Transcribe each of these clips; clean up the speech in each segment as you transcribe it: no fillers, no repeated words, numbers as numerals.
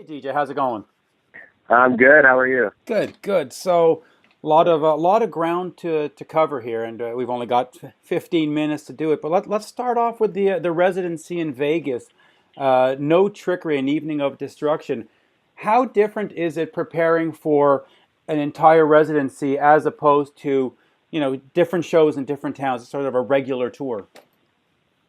Hey DJ, how's it going? I'm good. How are you? Good, good. So, a lot of ground to cover here, and we've only got 15 minutes to do it. But let's start off with the residency in Vegas. No trickery, an evening of destruction. How different is it preparing for an entire residency as opposed to different shows in different towns? It's sort of a regular tour.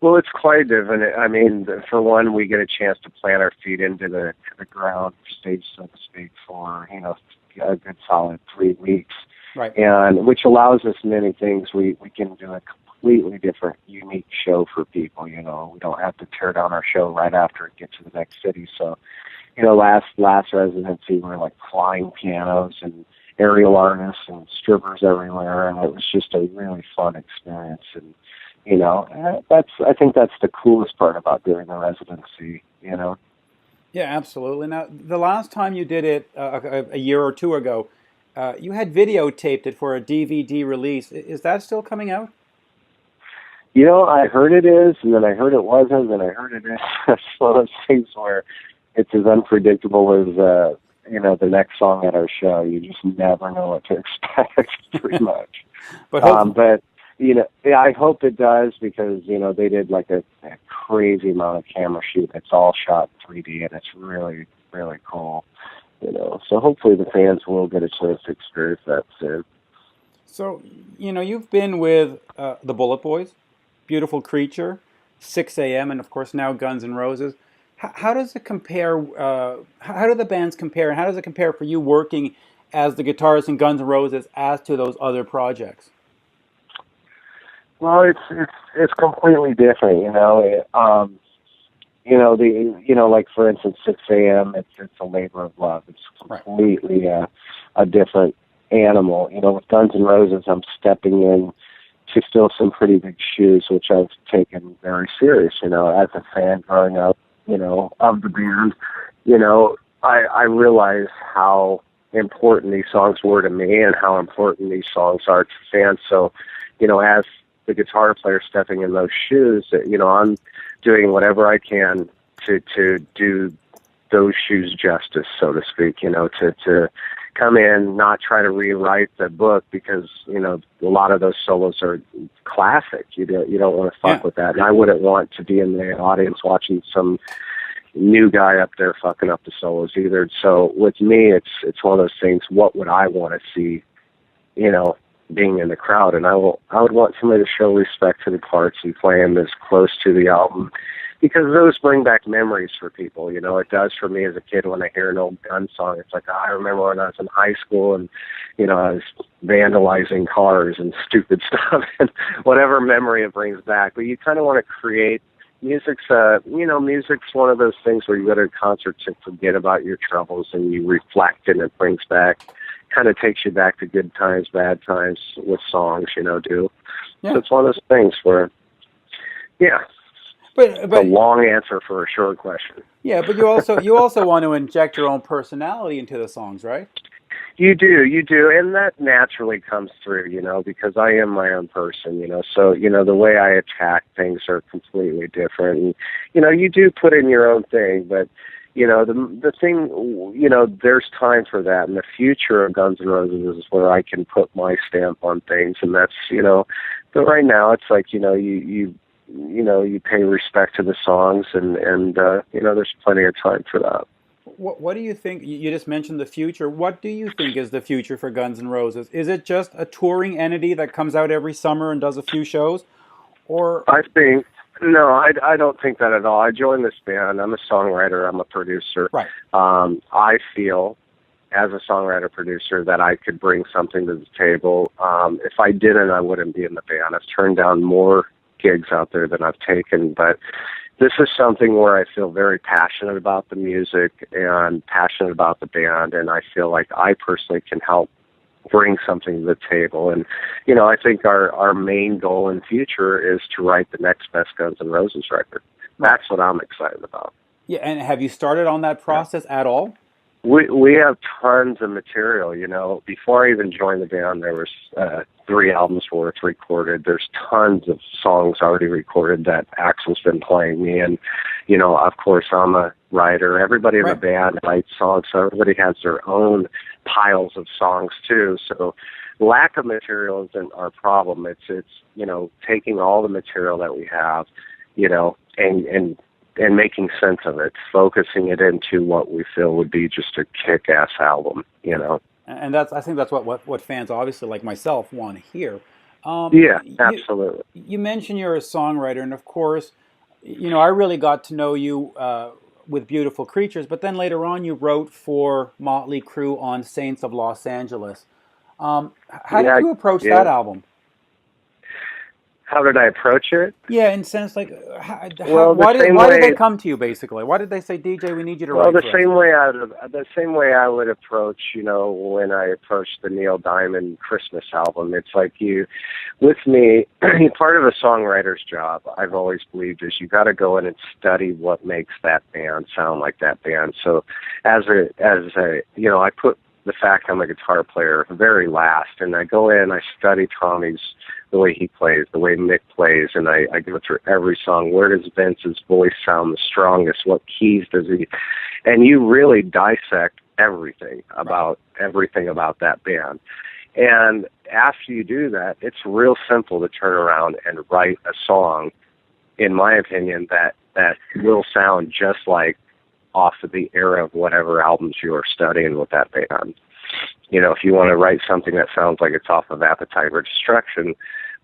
Well, it's quite different. I mean, for one, we get a chance to plant our feet into the ground stage, so to speak, for a good solid 3 weeks, Right. and which allows us many things. We can do a completely different, unique show for people. We don't have to tear down our show right after it gets to the next city. So, last residency, we were like flying pianos and aerial artists and strippers everywhere, and it was just a really fun experience. And I think that's the coolest part about doing the residency. Yeah, absolutely. Now, the last time you did it a year or two ago, you had videotaped it for a DVD release. Is that still coming out? I heard it is, and then I heard it wasn't, and I heard it is. It's one of those things where it's as unpredictable as the next song at our show. You just never know what to expect, pretty much. But hopefully, But yeah, I hope it does because they did like a crazy amount of camera shoot. It's all shot 3D, and it's really really cool. So hopefully the fans will get a chance to experience that soon. so you've been with the Bullet Boys, Beautiful Creature, 6 a.m., and of course now Guns N' Roses. How does it compare? How do the bands compare, and how does it compare for you working as the guitarist in Guns N' Roses as to those other projects? Well, it's completely different. Like for instance, 6 a.m. It's a labor of love. It's Right. completely a different animal. With Guns N' Roses, I'm stepping in to fill some pretty big shoes, which I've taken very serious. As a fan growing up, of the band, I realize how important these songs were to me and how important these songs are to fans. So, as the guitar player stepping in those shoes, I'm doing whatever I can to do those shoes justice, so to speak. To come in, not try to rewrite the book because a lot of those solos are classic. You don't want to fuck Yeah. with that, and I wouldn't want to be in the audience watching some new guy up there fucking up the solos either. So with me, it's one of those things. What would I want to see? Being in the crowd, and I would want somebody to show respect to the parts and play them as close to the album, because those bring back memories for people. It does for me as a kid when I hear an old Gun song. It's like, oh, I remember when I was in high school and I was vandalizing cars and stupid stuff, and whatever memory it brings back. But you kind of want to create. Music's one of those things where you go to a concert to forget about your troubles and you reflect, and it brings back, kind of takes you back to good times, bad times with songs, do. So Yeah. it's one of those things where, yeah, But it's a but long answer for a short question. yeah, but you also want to inject your own personality into the songs, right? You do, and that naturally comes through, because I am my own person, so, the way I attack things are completely different, and, you do put in your own thing, but, the thing, there's time for that, and the future of Guns N' Roses is where I can put my stamp on things, and that's, but right now it's like, you pay respect to the songs, and there's plenty of time for that. What do you think? You just mentioned the future. What do you think is the future for Guns N' Roses? Is it just a touring entity that comes out every summer and does a few shows, or I think no, I don't think that at all. I joined this band. I'm a songwriter. I'm a producer. right? I feel as a songwriter producer that I could bring something to the table. If I didn't, I wouldn't be in the band. I've turned down more gigs out there than I've taken, but this is something where I feel very passionate about the music and passionate about the band, and I feel like I personally can help bring something to the table. And, I think our main goal in future is to write the next best Guns N' Roses record. Right. That's what I'm excited about. Yeah, and have you started on that process at all? We have tons of material, Before I even joined the band, there was 3 albums worth recorded. There's tons of songs already recorded that Axel's been playing me. And, Of course, I'm a writer. Everybody in the Right. band writes songs, so everybody has their own piles of songs too. So lack of material isn't our problem. It's taking all the material that we have, and making sense of it, focusing it into what we feel would be just a kick-ass album. And I think that's what fans, obviously like myself, want to hear. Yeah, absolutely. You mentioned you're a songwriter, and of course, I really got to know you with Beautiful Creatures, but then later on you wrote for Mötley Crüe on Saints of Los Angeles. How did Yeah, you approach yeah. that album? How did I approach it? Yeah, in sense, like, Well, why did they come to you, basically? Why did they say, DJ, we need you to Well, write for us? the same way I would approach, when I approached the Neil Diamond Christmas album. It's like with me, part of a songwriter's job, I've always believed, is you got to go in and study what makes that band sound like that band. So, I put the fact I'm a guitar player very last, and I go in, I study the way he plays, the way Mick plays, and I go through every song. Where does Vince's voice sound the strongest? What keys does he? And you really dissect everything about that band. And after you do that, it's real simple to turn around and write a song, in my opinion, that will sound just like off of the era of whatever albums you are studying with that band. If you want to write something that sounds like it's off of Appetite for Destruction,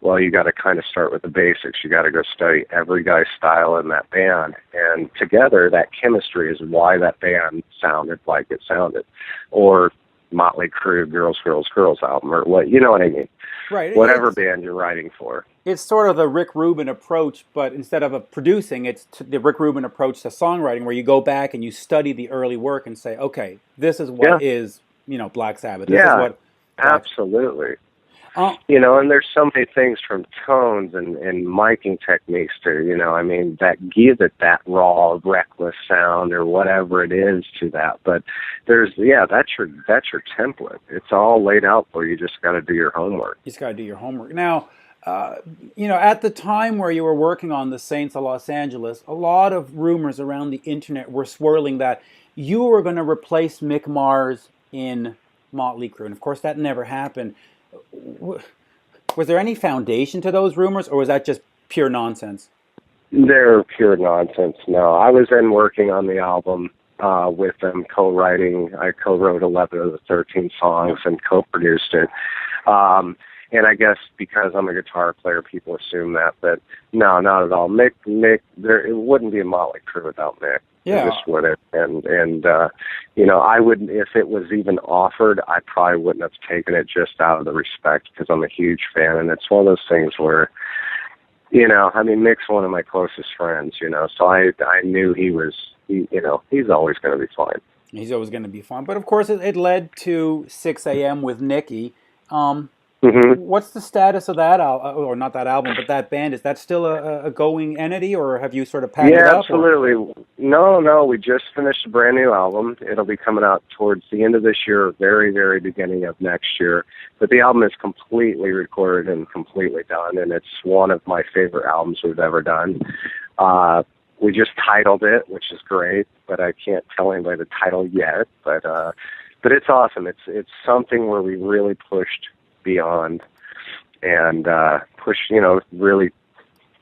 well, you got to kind of start with the basics. You got to go study every guy's style in that band. And together, that chemistry is why that band sounded like it sounded. Or Mötley Crüe, Girls, Girls, Girls album, or what, you know what I mean? Right. Whatever band you're writing for. It's sort of the Rick Rubin approach, but instead of producing, it's the Rick Rubin approach to songwriting, where you go back and you study the early work and say, okay, this is what is, Black Sabbath. This is what absolutely. And there's so many things from tones and miking techniques to, that give it that raw, reckless sound or whatever it is to that. But that's your template. It's all laid out for you. You just got to do your homework. You just got to do your homework. Now, at the time where you were working on the Saints of Los Angeles, a lot of rumors around the internet were swirling that you were going to replace Mick Mars in Mötley Crüe. And of course, that never happened. Was there any foundation to those rumors, or was that just pure nonsense? They're pure nonsense. No, I was then working on the album with them, co-writing. I co-wrote 11 of the 13 songs and co-produced it. And I guess because I'm a guitar player, people assume that. But no, not at all. Mick, it wouldn't be a Mötley Crüe without Mick. Yeah. It just wouldn't. And I wouldn't, if it was even offered, I probably wouldn't have taken it just out of the respect, because I'm a huge fan. And it's one of those things where, Mick's one of my closest friends, so I knew he's always going to be fine. He's always going to be fine. But of course, it led to 6 a.m. with Nikki. What's the status of that album, or not that album, but that band? Is that still a going entity, or have you sort of packed it up? Yeah, absolutely. No, we just finished a brand new album. It'll be coming out towards the end of this year, very, very beginning of next year. But the album is completely recorded and completely done, and it's one of my favorite albums we've ever done. We just titled it, which is great, but I can't tell anybody the title yet. But it's awesome. It's something where we really pushed beyond and really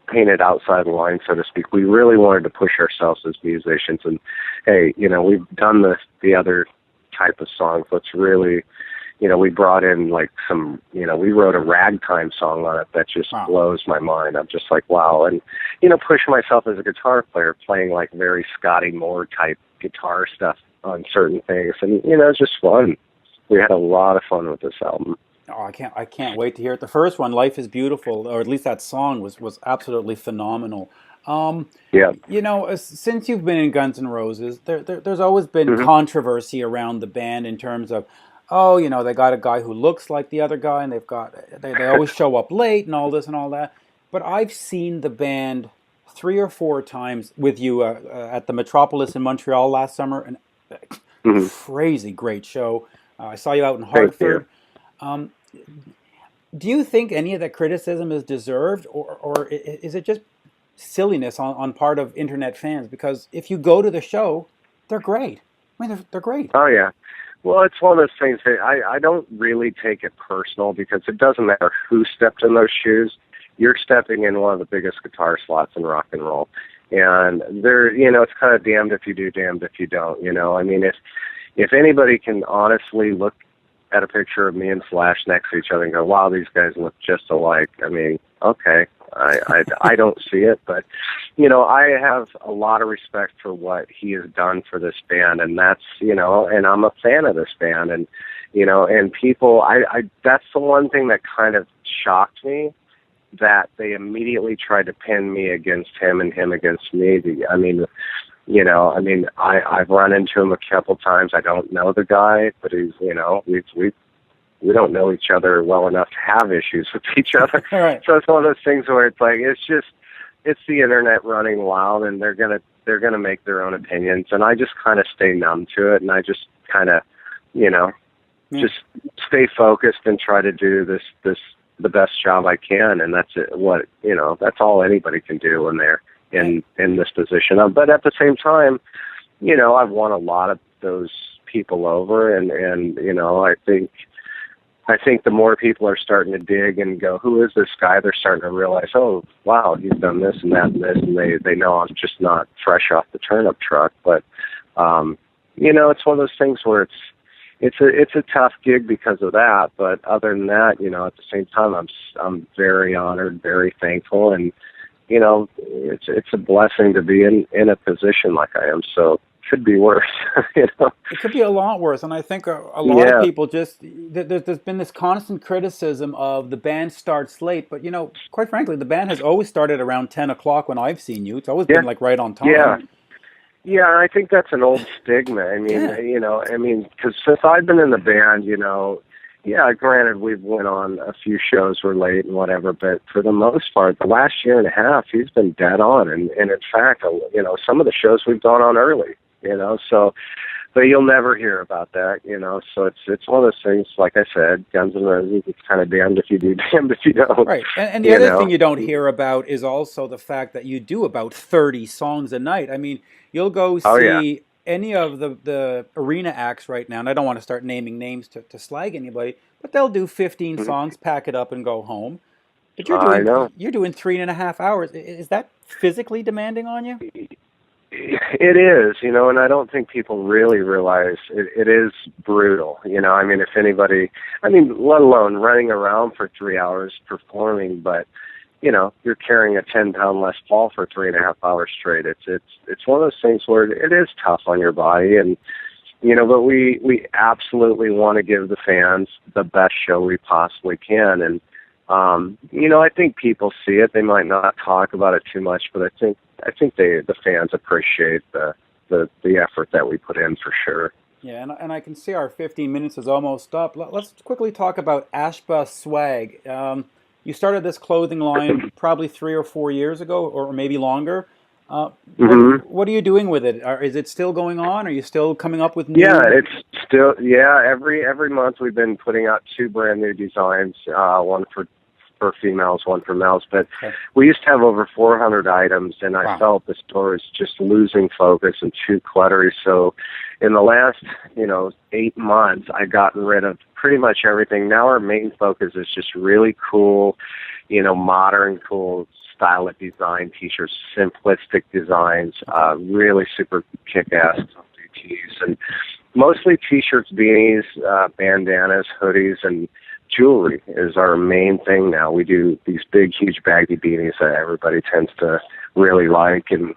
painted outside the line, so to speak. We really wanted to push ourselves as musicians, and hey, we've done the other type of songs. Let's really, we brought in like some, we wrote a ragtime song on it that just blows my mind. I'm just like, wow. And pushing myself as a guitar player, playing like very Scotty Moore type guitar stuff on certain things, and it's just fun. We had a lot of fun with this album. Oh, I can't wait to hear it. The first one, "Life Is Beautiful," or at least that song was absolutely phenomenal. Since you've been in Guns N' Roses, there's always been controversy around the band in terms of, they got a guy who looks like the other guy, and they always show up late and all this and all that. But I've seen the band 3 or 4 times with you at the Metropolis in Montreal last summer, and crazy great show. I saw you out in Hartford. Do you think any of that criticism is deserved, or is it just silliness on part of internet fans, because if you go to the show, they're great. I mean, they're great. Oh yeah. Well, it's one of those things that I don't really take it personal, because it doesn't matter who stepped in those shoes. You're stepping in one of the biggest guitar slots in rock and roll. And there, it's kind of damned if you do, damned if you don't, I mean, if anybody can honestly look at a picture of me and Slash next to each other and go, wow, these guys look just alike. I mean, okay, I don't see it, but, I have a lot of respect for what he has done for this band, and that's, and I'm a fan of this band, and, and people, that's the one thing that kind of shocked me, that they immediately tried to pin me against him and him against me. I've run into him a couple times. I don't know the guy, but he's, we don't know each other well enough to have issues with each other. Right. So it's one of those things where it's like, it's the internet running wild, and they're gonna make their own opinions, and I just kind of stay numb to it, and I just kind of, just stay focused and try to do the best job I can, and that's it. That's all anybody can do when they're in this position. But at the same time, I've won a lot of those people over, and I think the more people are starting to dig and go, who is this guy? They're starting to realize, oh, wow, he's done this and that and this, and they know I'm just not fresh off the turnip truck. But it's one of those things where it's a tough gig because of that. But other than that, at the same time, I'm very honored, very thankful, and it's a blessing to be in a position like I am. So could be worse. It could be a lot worse, and I think a lot of people just there's been this constant criticism of the band starts late, but quite frankly, the band has always started around 10 o'clock when I've seen you. It's always been like right on time. Yeah, I think that's an old stigma. I mean, because since I've been in the band, granted, we've went on a few shows were late and whatever, but for the most part, the last year and a half, he's been dead on. And in fact, some of the shows we've gone on early, so, but you'll never hear about that, so it's one of those things, like I said, Guns N' Roses, it's kind of damned if you do, damned if you don't. Right. And the other thing you don't hear about is also the fact that you do about 30 songs a night. I mean, you'll go see any of the arena acts right now, and I don't want to start naming names to slag anybody, but they'll do 15 songs, pack it up, and go home. But you're doing 3.5 hours. Is that physically demanding on you? It is, and I don't think people really realize it is brutal. I mean, if anybody, let alone running around for 3 hours performing, but you're carrying a 10-pound Les Paul for 3.5 hours straight. It's one of those things where it is tough on your body, and but we absolutely want to give the fans the best show we possibly can, and I think people see it. They might not talk about it too much, but I think the fans appreciate the effort that we put in for sure. Yeah, and I can see our 15 minutes is almost up. Let's quickly talk about Ashba Swag. You started this clothing line probably 3 or 4 years ago, or maybe longer. What are you doing with it? Is it still going on? Are you still coming up with new? Yeah, it's still, every month we've been putting out 2 brand new designs, one for females, one for males, but we used to have over 400 items, and I felt the store is just losing focus and too cluttery. So in the last, 8 months, I've gotten rid of pretty much everything. Now our main focus is just really cool, modern, cool style of design t-shirts, simplistic designs, really super kick-ass tees, and mostly t-shirts, beanies, bandanas, hoodies, and jewelry is our main thing now. We do these big, huge baggy beanies that everybody tends to really like, and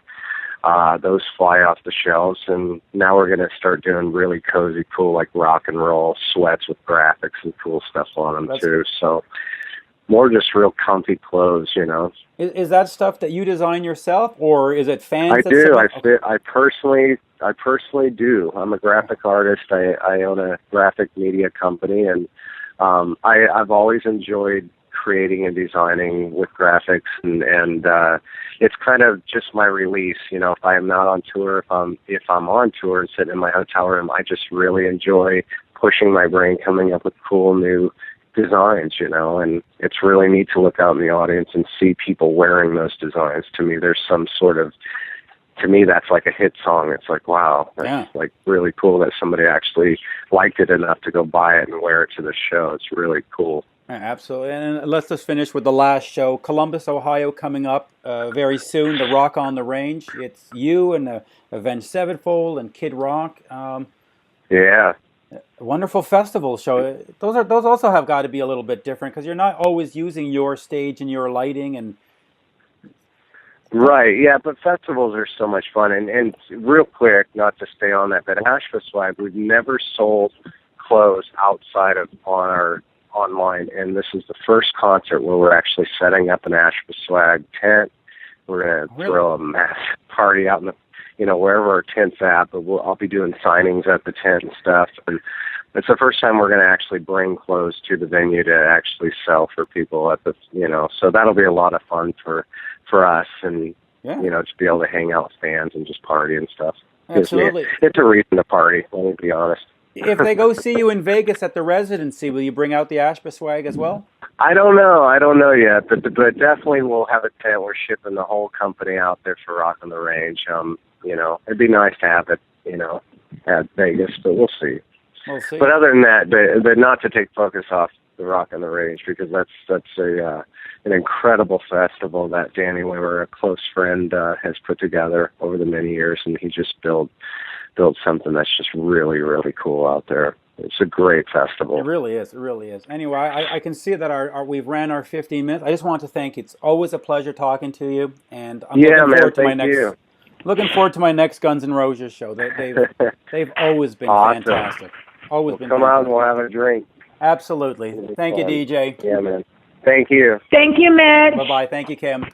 those fly off the shelves. And now we're going to start doing really cozy, cool, like rock and roll sweats with graphics and cool stuff on them too. So more just real comfy clothes, Is that stuff that you design yourself, or is it fans? I do. I personally do. I'm a graphic artist. I own a graphic media company, and I've always enjoyed creating and designing with graphics, and it's kind of just my release. If I am not on tour, if I'm on tour and sitting in my hotel room, I just really enjoy pushing my brain, coming up with cool new designs, you know, and it's really neat to look out in the audience and see people wearing those designs. To me, there's some sort of, to me, that's like a hit song. It's like, wow, that's like really cool that somebody actually liked it enough to go buy it and wear it to the show. It's really cool. Absolutely. And let's just finish with the last show, Columbus, Ohio, coming up very soon, the Rock on the Range. It's you and Avenged Sevenfold and Kid Rock. Yeah. A wonderful festival show. Those also have got to be a little bit different because you're not always using your stage and your lighting and. Right, yeah, but festivals are so much fun. And real quick, not to stay on that, but Ashba Swag, we've never sold clothes outside of on our online, and this is the first concert where we're actually setting up an Ashba Swag tent. We're going to throw a massive party out in the, you know, wherever our tent's at, but I'll be doing signings at the tent and stuff. And it's the first time we're going to actually bring clothes to the venue to actually sell for people at the, you know, so that'll be a lot of fun for us, and you know, to be able to hang out with fans and just party and stuff. Absolutely. It's a reason to party, let me be honest. If they go see you in Vegas at the residency, will you bring out the Ashba Swag as well? I don't know yet, but definitely we'll have a tent. We're shipping the whole company out there for Rock on the Range. You know, it'd be nice to have it, you know, at Vegas, but we'll see. We'll see. But other than that, but not to take focus off the Rock on the Range, because that's an incredible festival that Danny Wimmer, a close friend, has put together over the many years, and he just built something that's just really, really cool out there. It's a great festival. It really is. It really is. Anyway, I can see that we've ran our 15 minutes. I just want to thank you. It's always a pleasure talking to you, and I'm looking forward to my next Guns N' Roses show. They've always been fantastic. Always been. Come out and we'll have a drink. Absolutely. Thank you, DJ. Yeah, man. Thank you. Thank you, Mitch. Bye-bye. Thank you, Kim.